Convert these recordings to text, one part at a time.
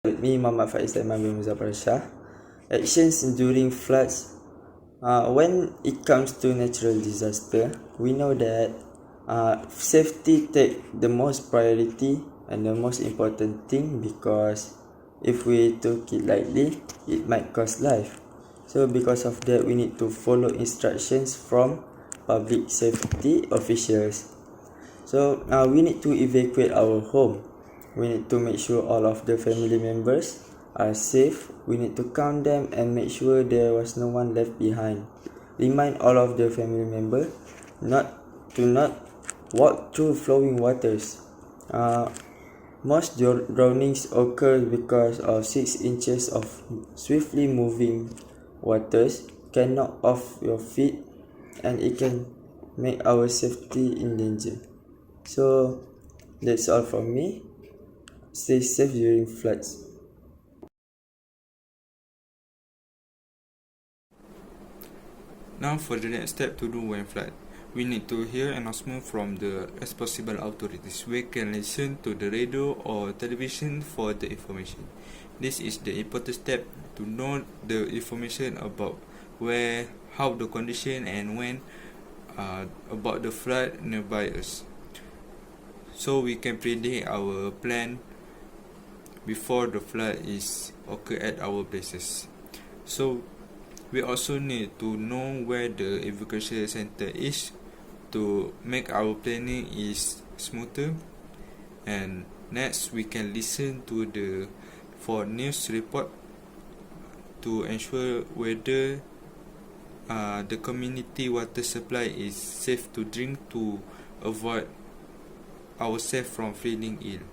With me, Muhammad Faiz Aiman bin Muzaffar Shah. Actions during floods. When it comes to natural disaster, we know that safety take the most priority and the most important thing, because if we took it lightly, it might cost life. So because of that, we need to follow instructions from public safety officials. So we need to evacuate our home. We need to make sure all of the family members are safe. We need to count them and make sure there was no one left behind. Remind all of the family members not walk through flowing waters. Most drownings occur because of 6 inches of swiftly moving waters can knock off your feet, and it can make our safety in danger. So that's all from me. Stay safe during floods. Now for the next step to do when flood. We need to hear announcement from the responsible authorities. We can listen to the radio or television for the information. This is the important step to know the information about where, how the condition and when about the flood nearby us. So we can predict our plan before the flood is occur at our places. So we also need to know where the evacuation center is to make our planning is smoother. And next, we can listen to the for news report to ensure whether the community water supply is safe to drink, to avoid ourselves from feeling ill.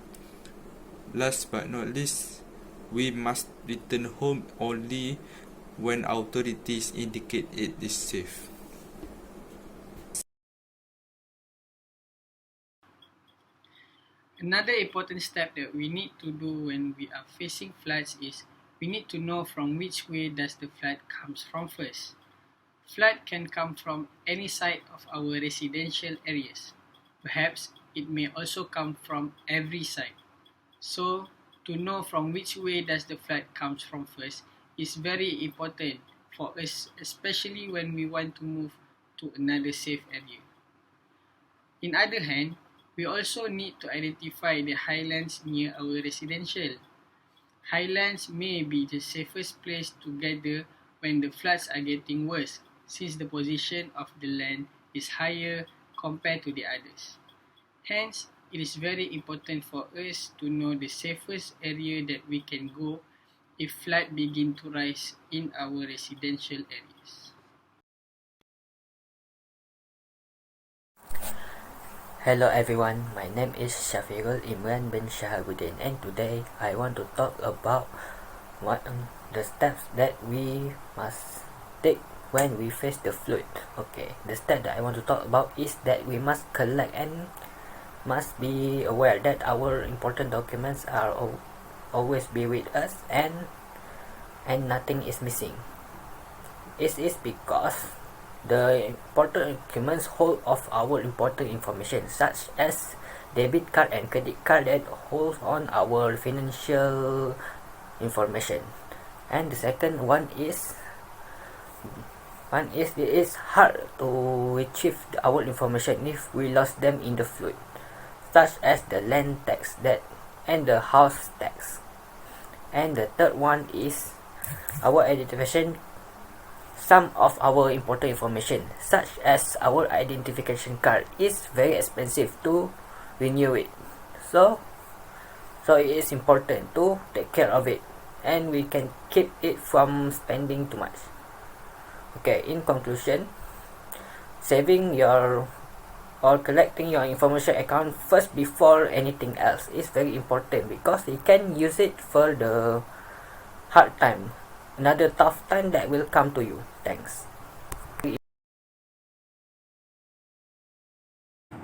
Last but not least, we must return home only when authorities indicate it is safe. Another important step that we need to do when we are facing floods is we need to know from which way does the flood comes from first. Flood can come from any side of our residential areas. Perhaps it may also come from every side. So to know from which way does the flood comes from first is very important for us, especially when we want to move to another safe area. In other hand, we also need to identify the highlands near our residential. Highlands may be the safest place to gather when the floods are getting worse, since the position of the land is higher compared to the others. Hence, it is very important for us to know the safest area that we can go if flood begin to rise in our residential areas. Hello everyone, my name is Shafiqul Imran bin Shahabuddin, and today I want to talk about what the steps that we must take when we face the flood. Okay, the step that I want to talk about is that we must collect and must be aware that our important documents are always be with us, and nothing is missing. It is because the important documents hold of our important information, such as debit card and credit card, that holds on our financial information. And the second one is it is hard to retrieve our information if we lost them in the flood, such as the land tax that and the house tax. And the third one is our identification. Some of our important information, such as our identification card, is very expensive to renew it. So it is important to take care of it, and we can keep it from spending too much. Okay, in conclusion, saving your or collecting your information account first before anything else is very important, because you can use it for the hard time, another tough time that will come to you. Thanks.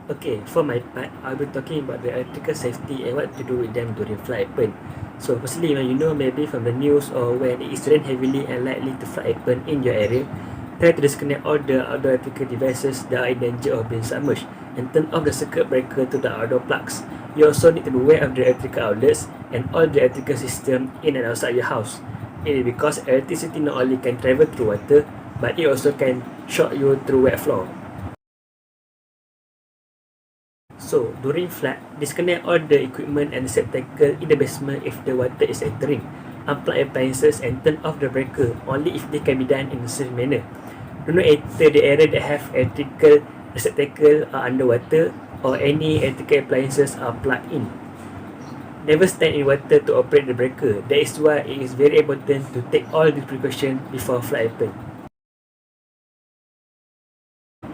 Okay, for my part, I'll be talking about the electrical safety and what to do with them during flood happen. So firstly, when you know maybe from the news or when it is rain heavily and likely to flood happen in your area, try to disconnect all the outdoor electrical devices that are in danger of being submerged. and turn off the circuit breaker to the outdoor plugs. You also need to be aware of the electrical outlets and all the electrical system in and outside your house. It is because electricity not only can travel through water, but it also can shock you through wet floor. So, during flood, disconnect all the equipment and receptacle in the basement if the water is entering. Unplug appliances and turn off the breaker only if they can be done in a safe manner. Do not enter the area that have electrical receptacle are underwater or any electrical appliances are plugged in. Never stand in water to operate the breaker. That is why it is very important to take all these precautions before flood happen.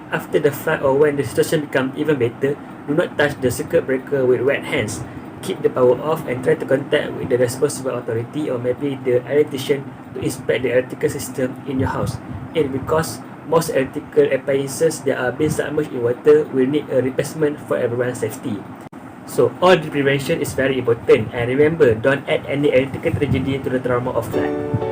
After the flood or when the situation becomes even better, do not touch the circuit breaker with wet hands. Keep the power off and try to contact with the responsible authority or maybe the electrician to inspect the electrical system in your house. And because most electrical appliances that are being submerged in water will need a replacement for everyone's safety. So all the prevention is very important, and remember, don't add any electrical tragedy to the trauma of flood.